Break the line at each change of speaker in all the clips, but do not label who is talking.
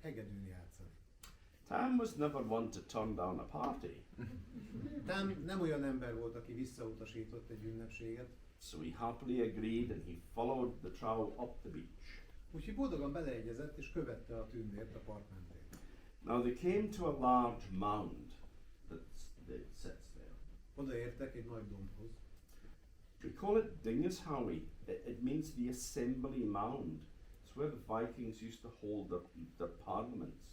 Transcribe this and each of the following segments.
hegedűn játszani.
Tam was never one to turn down a party.
Tam nem olyan ember volt, aki visszautasított egy ünnepséget.
So he happily agreed and he followed the trow up the beach.
Úgyhogy boldogan beleegyezett és követte a tündért a part mentén.
Now they came to a large mound that sits there.
Odaértek egy nagy dombhoz.
We call it Dingeshowie. It means the assembly mound. It's where the Vikings used to hold their parliaments.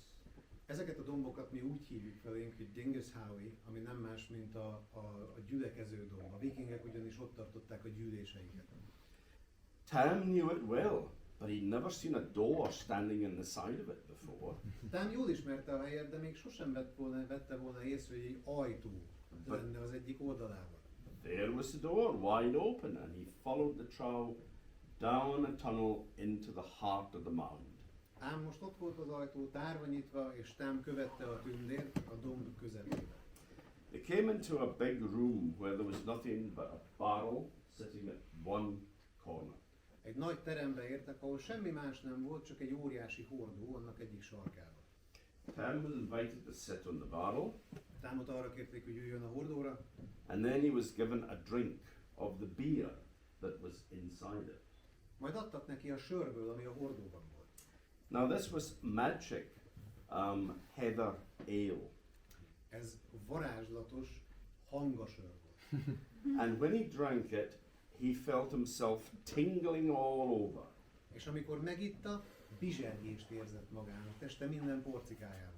Ezeket a dombokat mi úgy hívjuk felénk, hogy Dingeshowie, ami nem más, mint a gyülekező domb. A vikingek ugyanis ott tartották a gyűléseiket.
Tam knew it well, but he'd never seen a door standing in the side of it before.
Tam jól ismerte a helyet, de még sosem vette volna észre, hogy egy ajtó lenne az egyik oldalában.
There was the door, wide open, and he followed the trow down a tunnel into the heart of the mound.
Ám most ott volt az ajtó tárva nyitva, és Tam követte a tündért a domb közepébe.
They came into a big room where there was nothing but a barrel sitting at one corner.
Egy nagy terembe értek, ahol semmi más nem volt, csak egy óriási hordó annak egyik sarkában.
Tam was invited to sit on the barrel.
Támot arra kérték, hogy üljön a hordóra,
And then he was given a drink of the beer that was inside it.
majd adtak neki a sörből, ami a hordóban volt.
Now this was magic heather ale.
Ez varázslatos hangasör volt.
And when he drank it, he felt himself tingling all over.
És amikor megitta, bizsergést érzett magán, a teste minden porcikájában.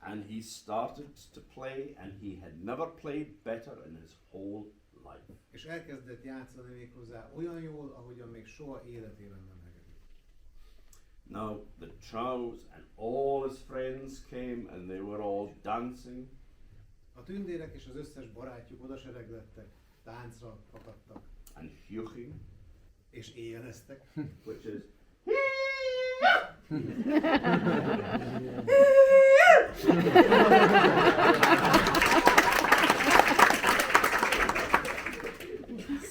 And he started to play, and he had never played better in his whole life.
És elkezdett játszani méghozzá olyan jól, ahogyan még soha életében nem hegedült.
Now the trows and all his friends came, and they were all dancing.
A tündérek és az összes barátjuk odasereglettek, táncra akadtak,
And huching,
és éjjeleztek.
which is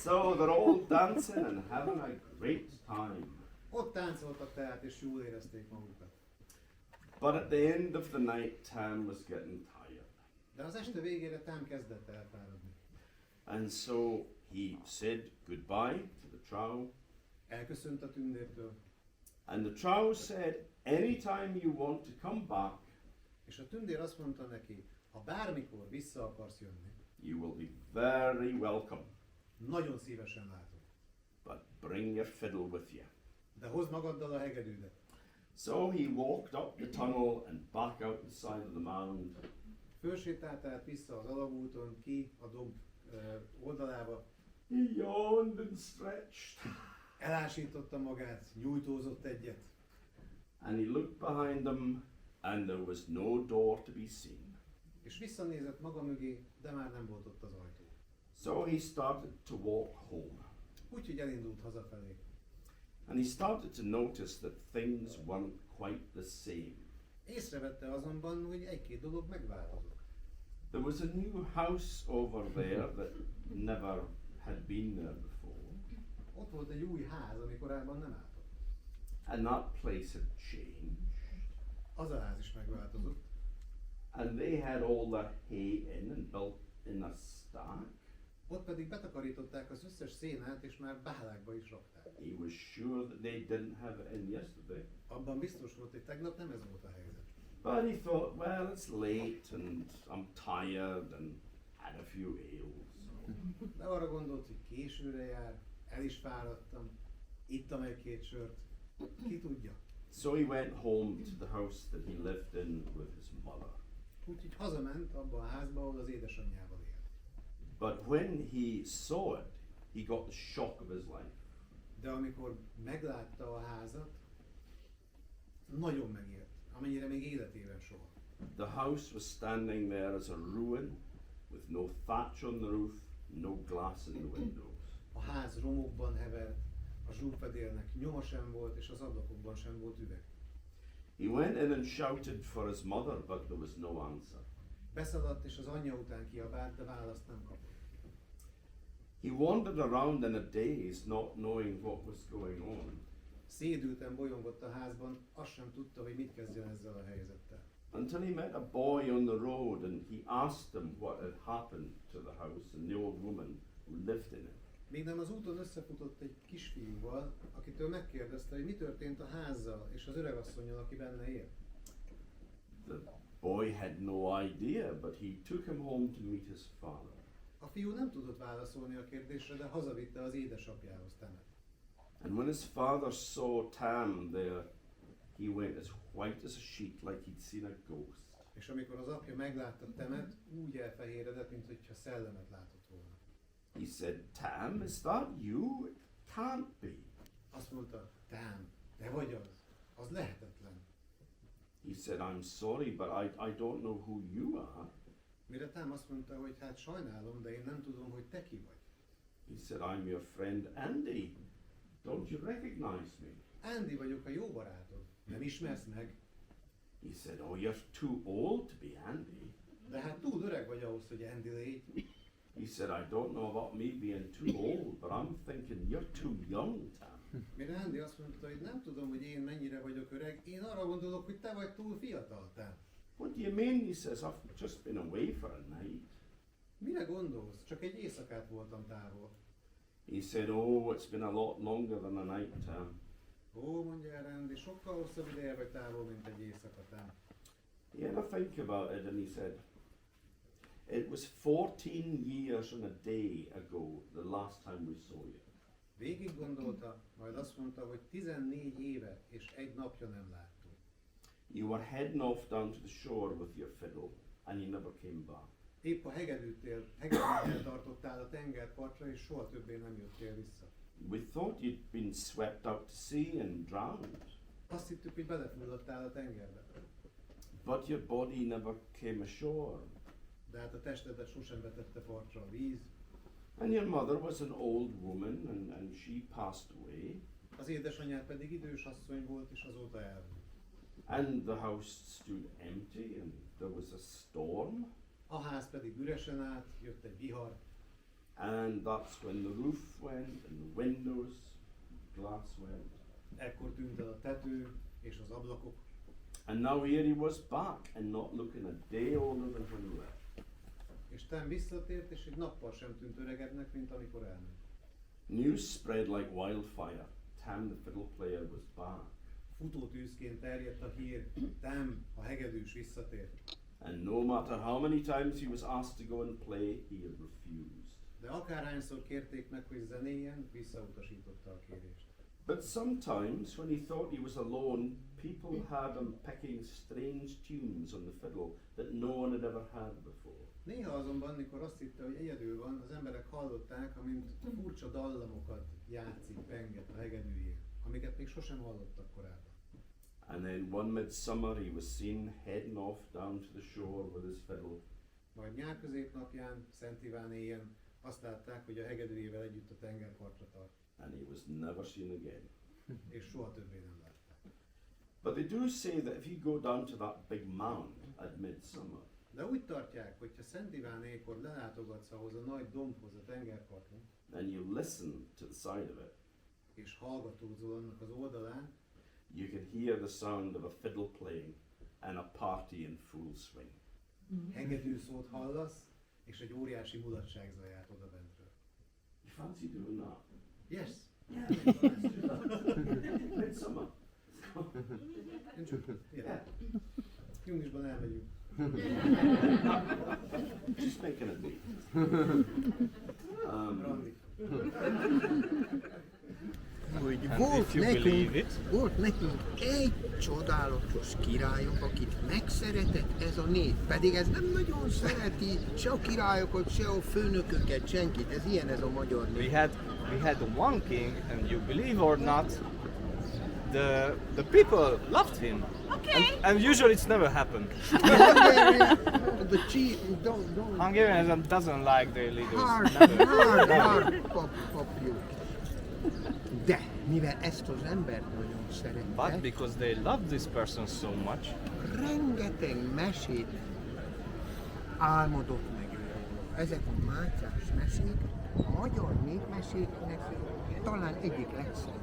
so they're all dancing and having a great time.
Ott táncoltak tehát, és jól érezték magukat.
But at the end of the night, Tam was getting tired.
De az este végére Tam kezdett elfáradni.
And so he said goodbye to the trow.
Elköszönt a tündértől,
And the trow said, anytime you want to come back,
és a tündér azt mondta neki, ha bármikor vissza akarsz jönni,
you will be very welcome.
nagyon szívesen látom.
But bring your fiddle with you.
De hozd magaddal a hegedűdet.
So he walked up the tunnel and back out the side of the mound.
Fölsétált át vissza az alagúton, ki a domb oldalába,
He yawned and stretched.
elásította magát, nyújtózott egyet,
And he looked behind him, and there was no door to be seen.
és visszanézett maga mögé, de már nem volt ott az ajtó.
So he started to walk home.
Úgyhogy elindult hazafelé.
And he started to notice that things weren't quite the same.
Észrevette azonban, hogy egy-két dolog megváltozott.
There was a new house over there that never had been there before.
Ott volt egy új ház, ami korábban nem állt ott.
And that place had changed.
Az a ház is megváltozott.
And they had all their hay in and built in a stack.
Ott pedig betakarították az összes szénát, és már bálákba is rakták.
He was sure that they didn't have it in yesterday.
Abban biztos volt, hogy tegnap nem ez volt a helyzet.
But he thought, well, it's late and I'm tired and had a few ales.
De arra gondolt, hogy későre jár, el is fáradtam, ittam egy-két sört, ki tudja.
So he went home to the house that he lived in with his mother.
Úgyhogy hazament abba a házba, ahol az édesanyjával élt.
But when he saw it, he got the shock of his life.
De amikor meglátta a házat, nagyon megijedt, amennyire még életében soha.
The house was standing there as a ruin, with no thatch on the roof, no glass in the windows.
A ház romokban hevert, a zsúfedélnek nyoma sem volt, és az ablakokban sem volt üveg.
He went in and shouted for his mother, but there was no answer.
Beszaladt, és az anyja után kiabált, de választ nem kapott.
He wandered around in a daze, not knowing what was going on.
Szédülten bolyongott a házban, azt sem tudta, hogy mit kezdjen ezzel a helyzettel.
Until he met a boy on the road and he asked him what had happened to the house and the old woman who lived in it.
Még nem az úton összefutott egy kisfiúval, akitől megkérdezte, hogy mi történt a házzal és az öregasszonnyal, aki benne él.
The boy had no idea, but he took him home to meet his father.
A fiú nem tudott válaszolni a kérdésre, de hazavitte az édesapjához Temet.
And when his father saw Tam there, he went as white as a sheet, like he'd seen a ghost.
És amikor az apja meglátta Temet, úgy elfehéredett, mint hogyha szellemet látott volna.
He said, Tam, is that you? It can't be.
Azt mondta, Tam, te vagy az? Az lehetetlen.
He said, I'm sorry, but I don't know who you are.
Mire Tam azt mondta, hogy hát sajnálom, de én nem tudom, hogy te ki vagy.
He said, I'm your friend Andy. Don't you recognize me?
Andy vagyok, a jó barátod. Nem ismersz meg?
He said, oh, you're too old to be Andy.
De hát túl öreg vagy ahhoz, hogy Andy légy.
He said, I don't know about me being too old, but I'm thinking you're too young, Tam.
Mire Andy azt mondta, hogy nem tudom, hogy én mennyire vagyok öreg, én arra gondolok, hogy te vagy túl fiatal, Tam.
What do you mean? He says, I've just been away for a night.
Mire gondolsz? Csak egy éjszakát voltam távol.
He said, oh, it's been a lot longer than a night, Tam.
Ó, mondja el Andy, sokkal hosszabb ideje vagy távol, mint egy éjszaka, Tam.
He had to think about it and he said, it was 14 years and a day ago, the last time we saw you.
Végig gondolta, majd azt mondta, hogy 14 éve és egy napja nem láttunk.
You were heading off down to the shore with your fiddle and you never came back.
Épp a hegedűtől tartottál a tengerpartra, és soha többé nem jöttél vissza.
We thought you'd been swept out to sea and drowned.
Azt hittük, hogy belefulladtál a tengerbe.
But your body never came ashore.
De hát a testedet sosem vetette partra a víz.
And your mother was an old woman and she passed away.
Az édesanyád pedig idős asszony volt, és azóta elhunyt.
And the house stood empty and there was a storm.
A ház pedig üresen állt, jött egy vihar.
And that's when the roof went and the windows, glass went.
Ekkor tűnt el a tető és az ablakok.
And now here he was back and not looking a day older than when he left.
És Tam visszatért, és egy nappal sem tűnt öregebbnek, mint amikor elment.
News spread like wildfire. Tam the fiddle player was back.
Futótűzként terjedt a hír, Tam, a hegedűs visszatért.
And no matter how many times he was asked to go and play, he had refused.
De akárhányszor kérték meg, hogy zenéljen, visszautasította a kérést.
But sometimes when he thought he was alone, people had him picking strange tunes on the fiddle that no one had ever heard before.
Néha azonban, mikor azt hitte, hogy egyedül van, az emberek hallották, amint furcsa dallamokat játszik, penget a hegedűjén, amiket még sosem hallottak korábban.
And then one midsummer he was seen heading off down to the shore with his fiddle.
Majd nyár középnapján, Szent Iván éjjel azt látták, hogy a hegedűjével együtt a tengerpartra tart.
And he was never seen again.
És soha többé nem látták.
But they do say that if you go down to that big mound at midsummer,
De úgy tartják, hogy ha Szent Ivánékor lelátogatsz ahhoz a nagy dombhoz a tengerparton,
and you listen to the side of it,
és hallgatózol annak az oldalán,
you can hear the sound of a fiddle playing and a party in full swing.
hegedűszót hallasz, és egy óriási mulatság zaját odabentről.
You fancy doing that?
Yes?
Yeah, let's do that. Midsummer. Yeah.
Júniusban elmegyünk.
Just making a date.
Randi.
Hogy volt nekünk egy csodálatos királyok, akit megszeretett ez a nép, pedig ez nem nagyon szereti se a királyokat, se a főnököket, senkit, ez ilyen ez a magyar nép.
We had one king, and you believe or not, the people loved him.
Okay.
And usually it's never happened.
The chief, don't
Hungarian doesn't like their leaders.
hard papjuk. De mivel ezt az embert nagyon
But
szerette,
because they love this person so much,
rengeteg mesét álmodott meg őről. Ezek a Mátyás mesék, a magyar népmeséknek talán egyik legszebb.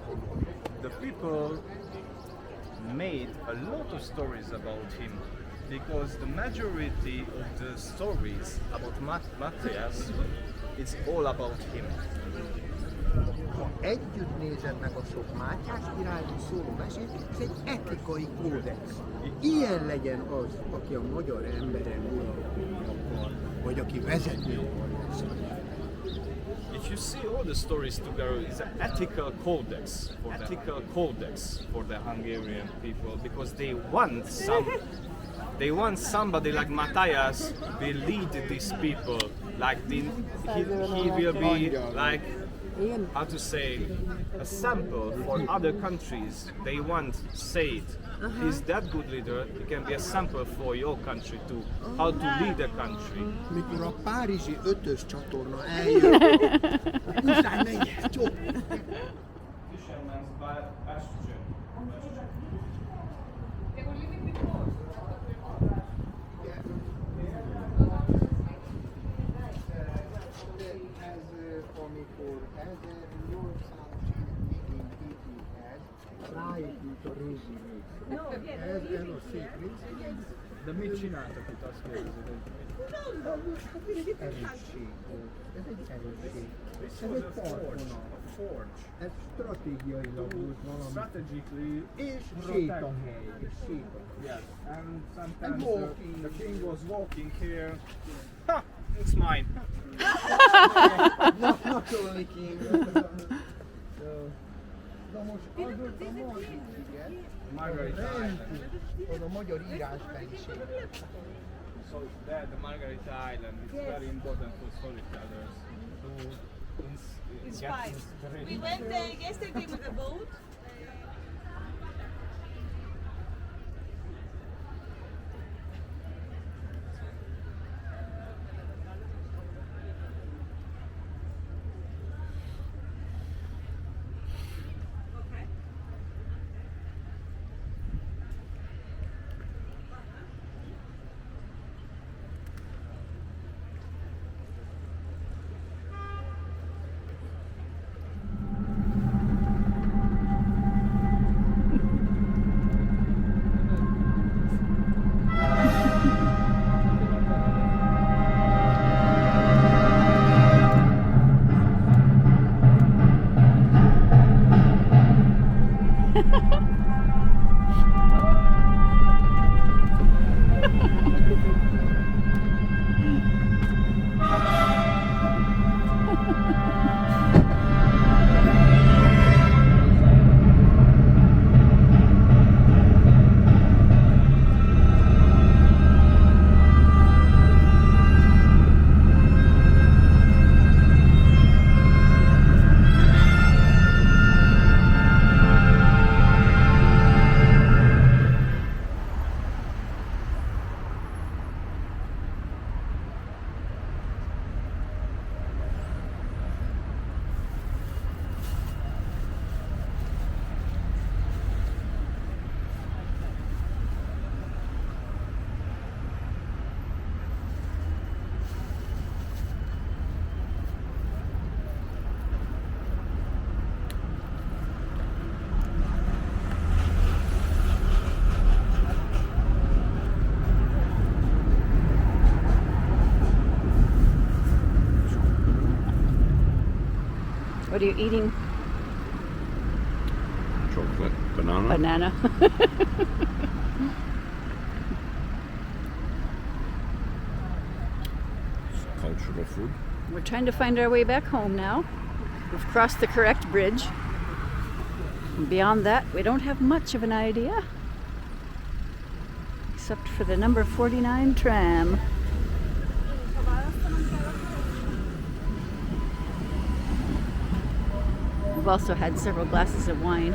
the people made a lot of stories about him, because the majority of the stories about Matthias is all about him.
Ha együtt nézed meg a sok Mátyás királyról szóló mesét, ez egy etikai kódex. Ilyen legyen az, aki a magyar emberen uralkodni akar, vagy aki vezetni akar ezt.
If you see all the stories together, it's an ethical codex for the Hungarian people, because they want somebody like Matthias will lead these people, like he will be like, how to say, a sample for other countries. They want say it. He's that good leader, he can be a sample for your country too, how to lead a country.
Mikor a párizsi 5-ös csatorna eljön, muszáj menj, jó? Amikor 1800-as évek végén épült ez, ráépült a régi rész. Ez a szép rész.
De mit csináltak itt, azt kérdezed?
Erősség volt. Ez egy erősség. Ez egy partvonal. Ez stratégiailag volt valami.
Strategically,
És sétahely.
yes. And sometimes the king was walking here. Ha! It's mine.
Not only king. Na most az ott a másik sziget,
Margarita Island.
az a magyar írásbeliség.
So there, the Margarita Island is very important for storytellers. To
It's
get
fine.
inspiration.
We went there yesterday with a boat.
What are you eating?
Chocolate, banana.
Banana.
Cultural food.
We're trying to find our way back home now. We've crossed the correct bridge. And beyond that, we don't have much of an idea. Except for the number 49 tram. We've also had several glasses of wine.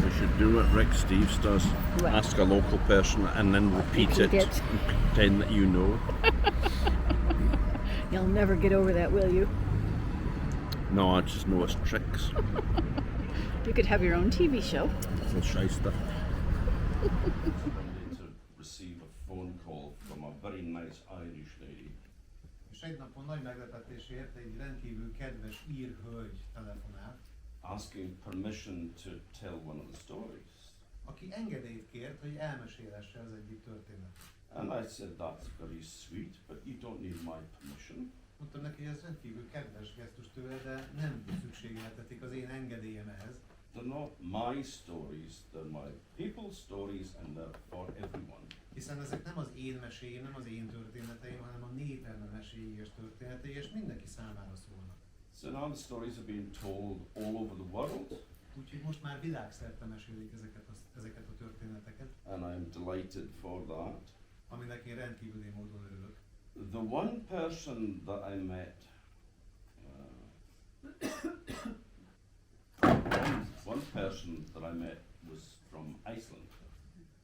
We should do what Rick Steves does.
What?
Ask a local person and then repeat
Repeat
it.
it.
And pretend that you know.
You'll never get over that, will you?
No, I just know his tricks.
You could have your own TV show.
Little shyster. To receive a phone call from a very nice Irish lady.
És egy napon nagy meglepetésért egy rendkívül kedves ír hölgy telefonált.
asking permission to tell one of the stories.
Aki engedélyt kért, hogy elmesélesse az egyik történetet.
And I said, that's very sweet, but you don't need my permission.
Mondtam neki, hogy ez rendkívül kedves gesztus tőle, de nem szükségeltetik az én engedélyem ehhez.
They're not my stories, they're my people's stories, and they're for everyone.
Hiszen ezek nem az én meséim, nem az én történeteim, hanem a népem meséi és történetei, és mindenki számára szólnak.
So now the stories are being told all over the world.
Úgyhogy most már világszerte mesélik ezeket a történeteket.
And I'm delighted for that.
Aminek én rendkívüli módon örülök.
The one person that I met, one person that I met was from Iceland.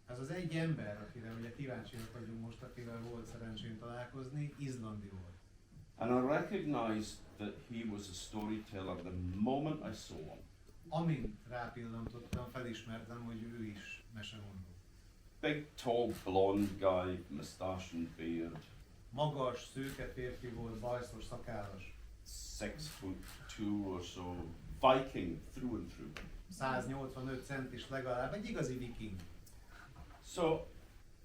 Ez az egy ember, akire ugye kíváncsiak vagyunk most, akivel volt szerencsém találkozni, izlandi volt.
And I recognized that he was a storyteller the moment I saw him.
Amint rápillantottam, felismertem, hogy ő is mesemondó.
Big, tall, blonde guy, mustache and beard.
Magas, szőke férfi volt, bajszos, szakállas.
6'2" or so, Viking through and through.
185 centis legalább, egy igazi viking.
So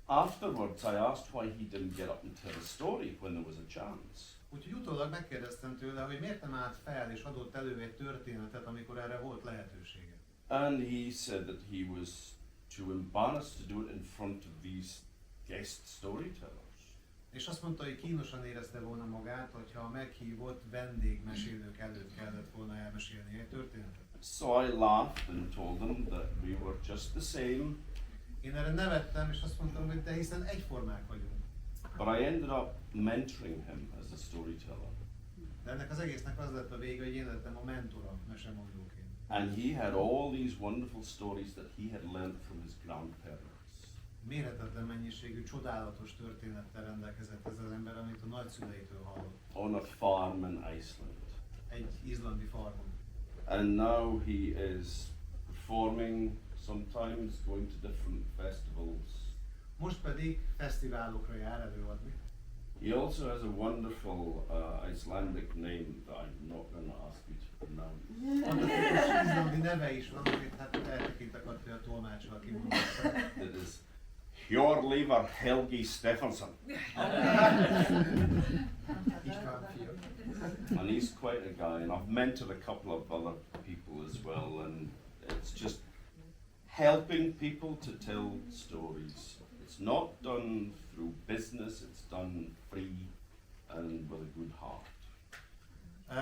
afterwards I asked why he didn't get up and tell a story when there was a chance.
Úgyhogy utólag megkérdeztem tőle, hogy miért nem állt fel és adott elő egy történetet, amikor erre volt lehetősége.
And he said that he was too embarrassed to do it in front of these guest storytellers.
És azt mondta, hogy kínosan érezte volna magát, hogyha a meghívott vendégmesélők előtt kellett volna elmesélni egy történetet.
So I laughed and told them that we were just the same.
Én erre nevettem, és azt mondtam, hogy de hiszen egyformák vagyunk.
But I ended up mentoring him as a storyteller.
De ennek az egésznek az lett a vége, hogy én lettem a mentora mesemondóként.
And he had all these wonderful stories that he had learned from his grandparents.
Mérhetetlen mennyiségű, csodálatos történettel rendelkezett ez az ember, amit a nagyszüleitől hallott.
On a farm in Iceland.
Egy izlandi farmon.
And now he is performing, sometimes going to different festivals.
Most pedig fesztiválokra jár előadni.
He also has a wonderful Icelandic name that I'm not going to ask you to pronounce.
Annak izlandi neve is van, amit hát eltekintek attól a tolmáccsal kimondottam.
It is Hjörleifur Helgi Stefánsson. And he's quite a guy, and I've mentored a couple of other people as well, and it's just helping people to tell stories. It's not done through business, it's done free and with a good heart.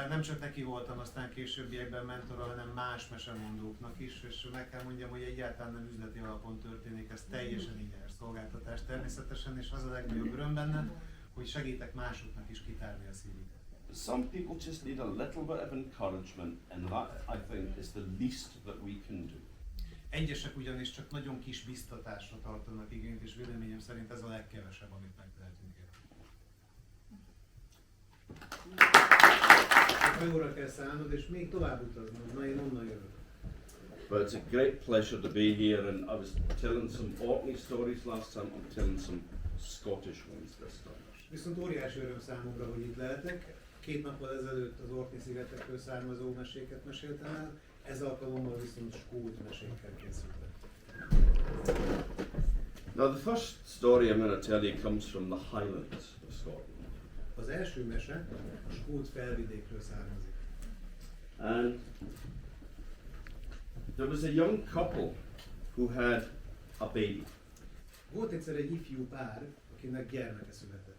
Nem csak neki voltam aztán későbbiekben mentora, hanem más mesemondóknak is, és meg kell mondjam, hogy egyáltalán nem üzleti alapon történik, ez teljesen ingyenes szolgáltatás természetesen, és az a legnagyobb öröm benne, hogy segítek másoknak is kitárni a szívüket.
Some people just need a little bit of encouragement, and that, I think, is the least that we can do.
Egyesek ugyanis csak nagyon kis biztatásra tartanak igényt, és véleményem szerint ez a legkevesebb, amit megtehetünk érte. Hajóra kell szállnod, és még tovább utaznod, na én onnan jövök.
But it's a great pleasure to be here, and I was telling some Orkney stories last time, I'm telling some Scottish ones this time.
Viszont óriási öröm számomra, hogy itt lehetek. 2 nappal ezelőtt az Orkney szigetekről származó meséket meséltem el, ez alkalommal viszont skót mesékkel készültem.
Now the first story I'm going to tell you comes from the Highlands of Scotland.
Az első mese a skót felvidékről származik.
And there was a young couple who had a baby.
Volt egyszer egy ifjú pár, akinek gyermeke született.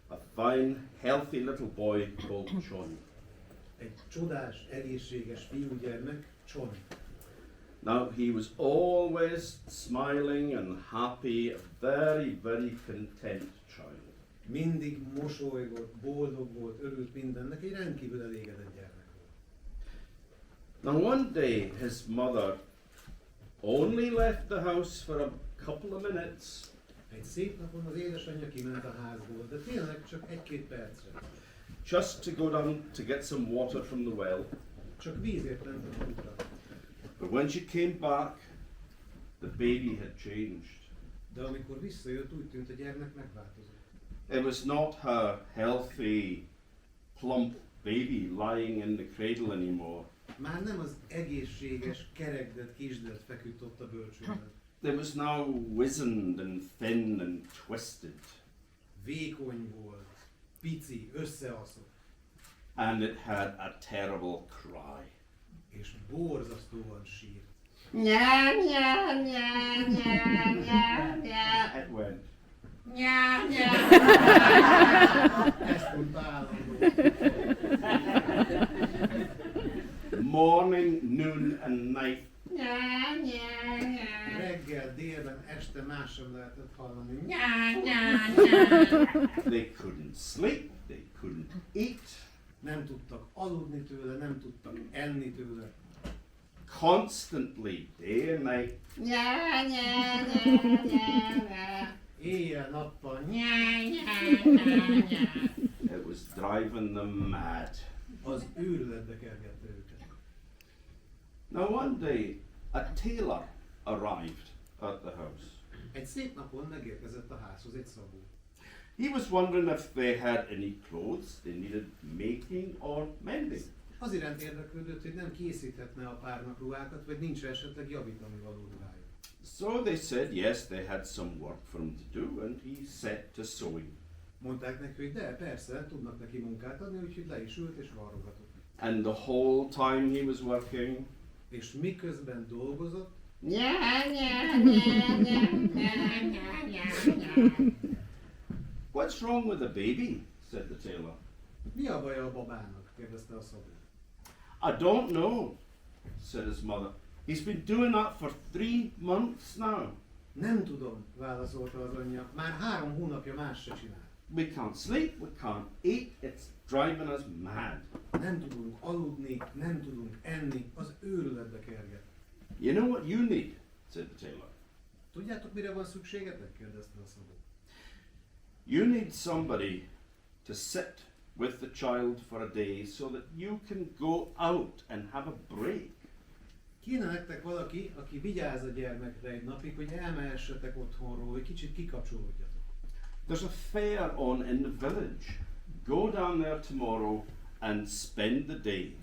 A fine, healthy little boy called John.
Egy csodás, egészséges fiúgyermek, John.
Now he was always smiling and happy, a very, very content child.
Mindig mosolygott, boldog volt, örült mindennek, egy rendkívül elégedett gyermek volt.
Now one day his mother only left the house for a couple of minutes.
Egy szép napon az édesanyja kiment a házból, de tényleg csak 1-2 percre.
Just to go down to get some water from the well.
Csak vízért ment a kútra.
But when she came back, the baby had changed.
De amikor visszajött, úgy tűnt, a gyermek megváltozott.
It was not her healthy, plump baby lying in the cradle anymore.
Már nem az egészséges, kerekdett kisded feküdt ott a bölcsőben.
There was now wizened and thin and twisted.
Vékony volt, pici, összeaszott,
And it had a terrible cry.
és borzasztóan sírt.
Nya, nya, nya, nya, nya, nya. It went. Nya, nya.
Ezt mondta állandó.
Morning, noon, and night. Nya, nya, nya.
Reggel, délben, este más sem lehetett hallani.
Nya, nya, nya. They couldn't sleep, they couldn't eat.
Nem tudtak aludni tőle, nem tudtak enni tőle.
Constantly, day and night. Nya, nya, nya, nya, nya.
Éjjel-nappal.
Nya, nya, nya, nya. It was driving them mad.
Az őrületbe kergette őket.
Now one day, a tailor arrived at the house.
Egy szép napon megérkezett a házhoz egy szabó.
He was wondering if they had any clothes they needed making or mending.
Az iránt érdeklődött, hogy nem készíthetne a párnak ruhákat, vagy nincs esetleg javítani való ruhája.
So they said yes, they had some work for him to do, and he set to sewing.
Mondták neki, hogy de, persze, tudnak neki munkát adni, úgyhogy le is ült és varrogatott.
And the whole time he was working,
És miközben dolgozott,
what's wrong with the baby? Said the tailor.
mi a baja a babának? Kérdezte a szabó.
I don't know, said his mother. He's been doing that for 3 months now.
Nem tudom, válaszolta az anyja. Már 3 hónapja más se csinál.
We can't sleep, we can't eat, it's driving us mad.
Nem tudunk aludni, nem tudunk enni, az őrületbe kerget.
You know what you need? Said the tailor.
Tudjátok, mire van szükségetek? Kérdezte a szabó.
You need somebody to sit with the child for a day so that you can go out and have a break.
Kéne nektek valaki, aki vigyáz a gyermekre egy napig, hogy elmehessetek otthonról, hogy kicsit kikapcsolódjatok.
There's a fair on in the village. Go down there tomorrow and spend the day.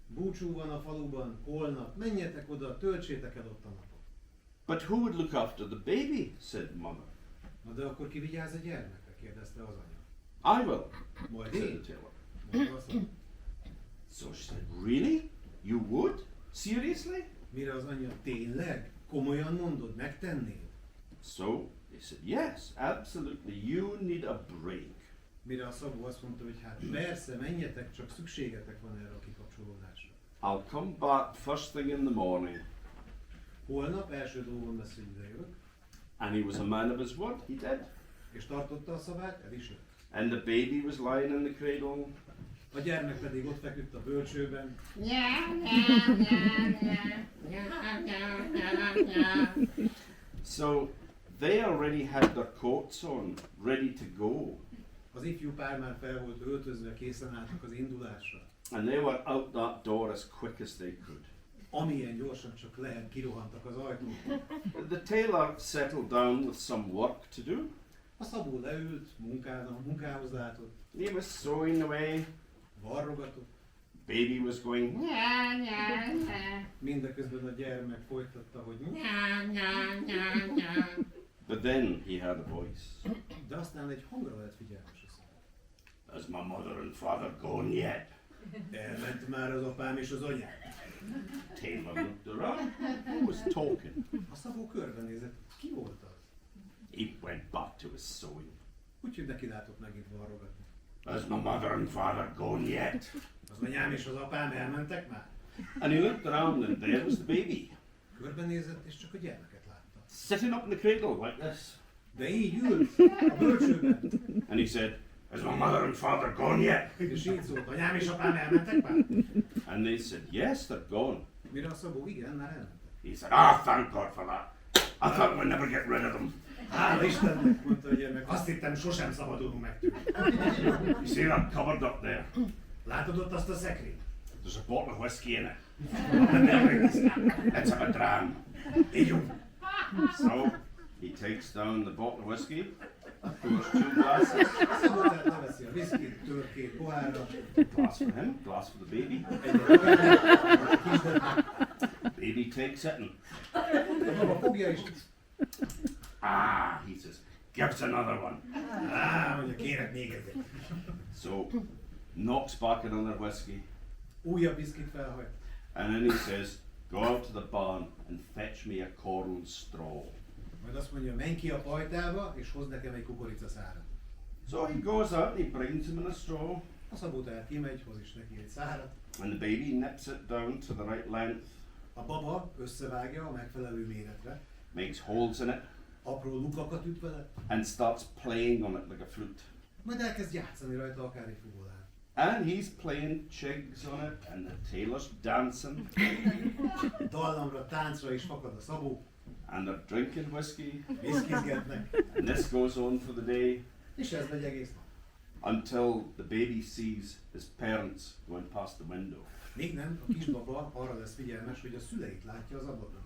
Búcsú van a faluban, holnap, menjetek oda, töltsétek el ott a napot.
But who would look after the baby? Said mother.
Na de akkor ki vigyáz a gyermekre? Kérdezte az anya.
I will,
Majd
said
én?
the tailor.
Mondta a szabó.
So she said, really? You would? Seriously?
Mire az anya, tényleg? Komolyan mondod, megtennéd?
So they said, yes, absolutely. You need a break.
Mire a szabó azt mondta, hogy hát persze, menjetek, csak szükségetek van erre a kikapcsolódásra.
I'll come back first thing in the morning.
Holnap első dolgom lesz, hogy idejövök,
And he was a man of his word. He did.
és tartotta a szavát, el is jött.
And the baby was lying in the cradle.
A gyermek pedig ott feküdt a bölcsőben,
So they already had their coats on, ready to go.
az ifjú pár már fel volt öltözve, készen álltak az indulásra.
And they were out that door as quick as they could.
Amilyen gyorsan csak lehet, kirohantak az ajtón.
The tailor settled down with some work to do.
A szabó leült, munkához látott,
He was sewing away.
varrogatott,
Baby was going.
mindeközben a gyermek folytatta, hogy
But then he had a voice.
de aztán egy hangra lett figyelmes a szabó.
Has my mother and father gone yet?
Elment már az apám és az anyám.
Tailor looked around. Who was talking?
A szabó körbenézett, ki volt az?
He went back to his sewing.
Úgyhogy neki látott megint varrogatni.
Has my mother and father gone yet?
Az anyám és az apám elmentek már?
And he looked around and there was the baby.
Körbenézett és csak a gyermeket látta.
Sitting up in the cradle like this.
De így ült a bölcsőben,
And he said, has my mother and father gone yet?
és így szólt, anyám és apám elmentek már?
And they said, yes, they're gone.
Mire a szabó, igen, már elmentek.
He said, thank God for that. I thought we'd never get rid of them.
Hála Istennek, mondta a gyermek, azt hittem sosem szabadulunk meg tőle.
You see that cupboard up there?
Látod ott azt a szekrényt?
There's a bottle of whiskey in it.
It's
a dram.
Ígyunk.
So he takes down the bottle of whiskey Pours 2 glasses.
Szabó tehát leveszi a viszkit, tör 2 pohárra,
Glass for him, glass for the baby.
egyet magának, egy kisgyermek.
Baby takes it and
A baba fogja is,
he says, gives another one.
mondja, kérek még egyet.
So knocks back another whiskey,
Újabb viszkit felhajt.
and then he says, go out to the barn and fetch me a corn straw.
Majd azt mondja, menj ki a pajtába, és hozd nekem egy kukoricaszárat.
So he goes out and he brings him in a straw,
A Szabó tehát kimegy, hoz is neki egy szárat.
and the baby nips it down to the right length,
A baba összevágja a megfelelő méretre,
makes holes in it,
apró lukakat üt vele,
and starts playing on it like a flute.
majd elkezd játszani rajta akár egy fúvolán.
And he's playing chigs on it, and the tailor's dancing,
Dallamra, táncra is fakad a Szabó,
and they're drinking whiskey,
viszkizgetnek,
and this goes on for the day
és ez megy egész nap.
until the baby sees his parents going past the window.
Még nem, a kisbaba arra lesz figyelmes, hogy a szüleit látja az ablakon.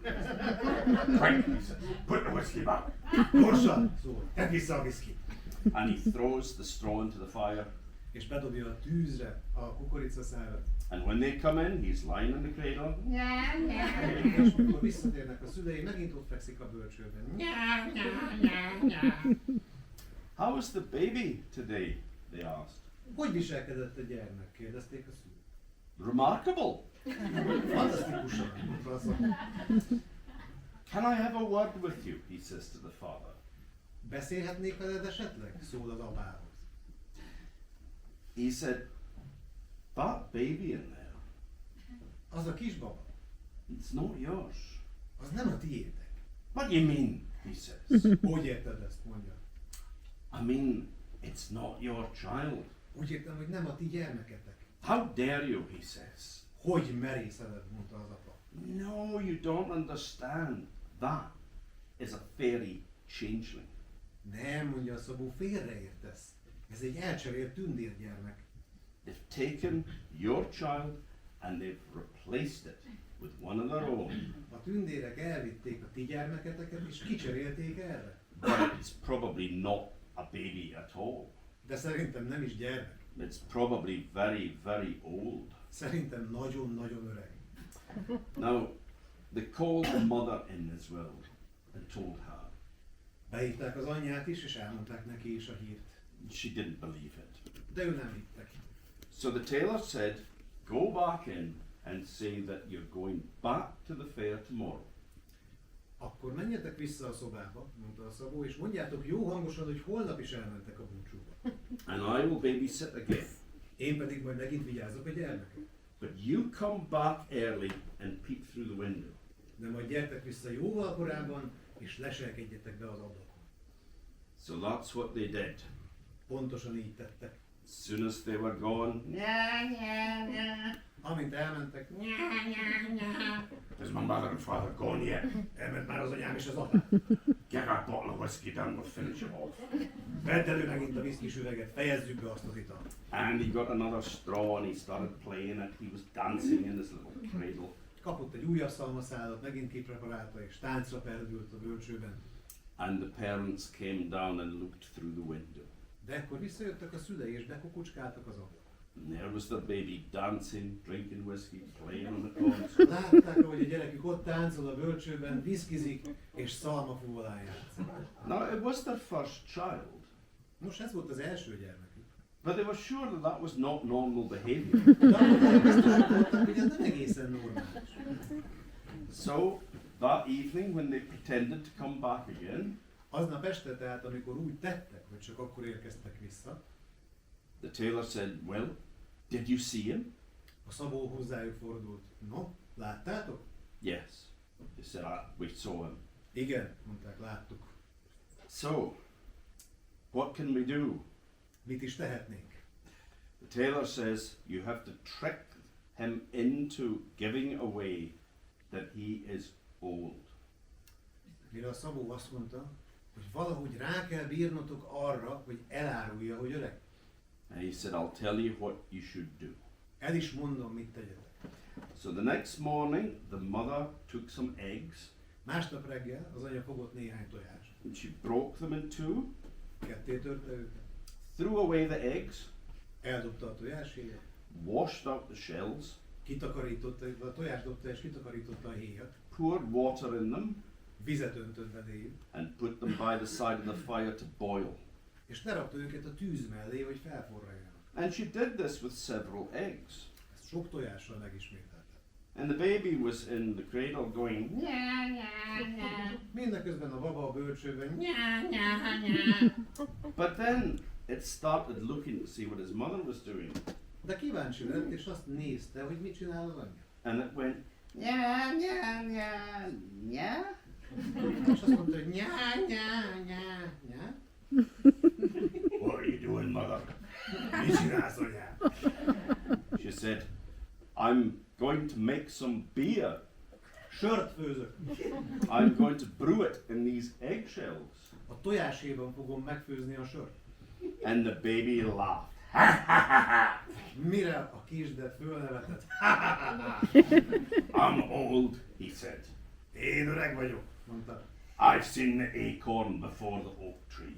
Quick, he says, put the whiskey back.
Gyorsan! Szól, tedd vissza a viszkit!
And he throws the straw into the fire.
És bedobja a tűzre a kukoricaszárat.
And when they come in, he's lying in the cradle.
És amikor visszatérnek a szülei, megint ott fekszik a bölcsőben.
How is the baby today? They asked.
Hogy viselkedett a gyermek? Kérdezték a szülők.
Remarkable.
Fantasztikusan, mondta a Szabó.
Can I have a word with you? He says to the father.
Beszélhetnék veled esetleg? Szól az apához.
He said, that baby in there,
Az a kisbaba,
it's not yours.
az nem a tiétek.
What do you mean? He says.
Hogy érted ezt? Mondja.
I mean, it's not your child.
Úgy értem, hogy nem a ti gyermeketek.
How dare you? He says.
Hogy merészeled? Mondta az apa.
No, you don't understand. That is a fairy changeling.
Nem, mondja a Szabó, félreértesz. Ez egy elcserélt tündérgyermek.
They've taken your child and they've replaced it with one of their own.
A tündérek elvitték a ti gyermeketeket és kicserélték erre.
But it's probably not a baby at all.
De szerintem nem is gyermek.
It's probably very, very old.
Szerintem nagyon-nagyon öreg.
Now, they called the mother in as well and told her.
Behívták az anyját is, és elmondták neki is a hírt.
She didn't believe it.
De ő nem hittek.
So the tailor said, go back in and say that you're going back to the fair tomorrow.
Akkor menjetek vissza a szobába, mondta a Szabó, és mondjátok jó hangosan, hogy holnap is elmentek a búcsúba.
And I will babysit again.
Én pedig majd megint vigyázok a gyermekre.
But you come back early and peep through the window.
De majd gyertek vissza jóval korábban, és leselkedjetek be az ablakon.
So that's what they did.
Pontosan így tettek.
As soon as they were gone,
Amint elmentek,
is my mother and father gone yet?
elment már az anyám és az apám.
Get that bottle of whiskey down, we'll finish it off.
Vedd elő megint a viszkis üveget, fejezzük be azt az italt.
And he got another straw and he started playing it. He was dancing in his little cradle.
Kapott egy újabb szalmaszálat, megint kipreparálta, és táncra perdült a bölcsőben.
And the parents came down and looked through the window.
De ekkor visszajöttek a szülei, és bekukucskáltak az ablakon.
And there was the baby dancing, drinking whiskey, playing on the corns.
Látták, hogy a gyerekük ott táncol a bölcsőben, viszkizik, és szalmafúvolán játszik.
Now, it was their first child,
Nos, ez volt az első gyermekük.
but they were sure that that was not normal behavior.
De akkor biztosak voltak, hogy ez nem egészen normális.
So, that evening, when they pretended to come back again,
Aznap este tehát, amikor úgy tettek, hogy csak akkor érkeztek vissza,
the tailor said, well, did you see him?
a Szabó hozzájuk fordult. No, láttátok?
Yes. They said, we saw him.
Igen, mondták, láttuk.
So, what can we do?
Mit is tehetnénk?
The tailor says you have to trick him into giving away that he is old.
Mire a Szabó azt mondta, hogy valahogy rá kell bírnotok arra, hogy elárulja, hogy öreg.
And he said, I'll tell you what you should do.
El is mondom, mit tegyetek.
So the next morning, the mother took some eggs
Másnap reggel az anya fogott néhány tojást.
and she broke them in two,
ketté törte őket,
threw away the eggs,
eldobta a tojáshéjat,
washed out the shells,
kitakarította, a tojást dobta és kitakarította a héjat,
poured water in them,
vizet öntött beléjük,
and put them by the side of the fire to boil.
és lerakta őket a tűz mellé, hogy felforraljanak.
And she did this with several eggs.
Ezt sok tojással megismételte.
And the baby was in the cradle going,
Mindeközben a baba a bölcsőben
but then it started looking to see what his mother was doing.
de kíváncsi lett, és azt nézte, hogy mit csinál az anyja.
And it went, nya, nya, nya, nya.
És azt mondta, hogy nyá, nyá, nyá, nyá. What are you doing, mother? Mit csinálsz, anyám?
She said, I'm going to make some beer.
Sört főzök.
I'm going to brew it in these eggshells.
A tojáshéjban fogom megfőzni a sört.
And the baby laughed.
Mire a kisdet fölnevetett.
I'm old, he said.
Én öreg vagyok, mondta.
I've seen the acorn before the oak tree,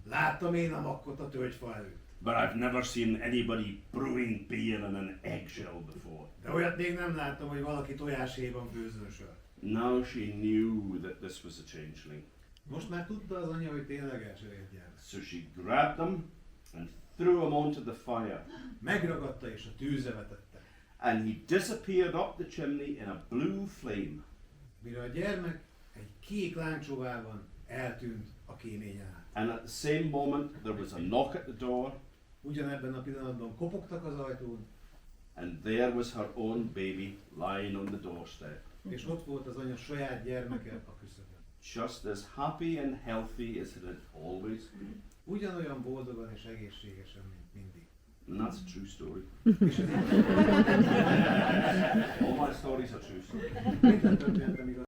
Láttam én a makkot a tölgyfa előtt.
but I've never seen anybody brewing beer in an eggshell before.
De olyat még nem láttam, hogy valaki tojáshéjban főzzön sört.
Now she knew that this was a changeling.
Most már tudta az anya, hogy tényleg elcserélt gyermek.
So she grabbed them and threw them onto the fire.
Megragadta és a tűzre vetette.
And he disappeared up the chimney in a blue flame.
Mire a gyermek egy kék lángcsóvában eltűnt a kéményen át.
And at the same moment there was a knock at the door,
Ugyanebben a pillanatban kopogtak az ajtón,
and there was her own baby lying on the doorstep.
és ott volt az anya saját gyermeke a küszöbön.
Just as happy and healthy as it had always been.
Ugyanolyan boldogan és egészségesen, mint mindig.
And that's a true story.
És ez
All my stories are true stories.
minden történetem igaz.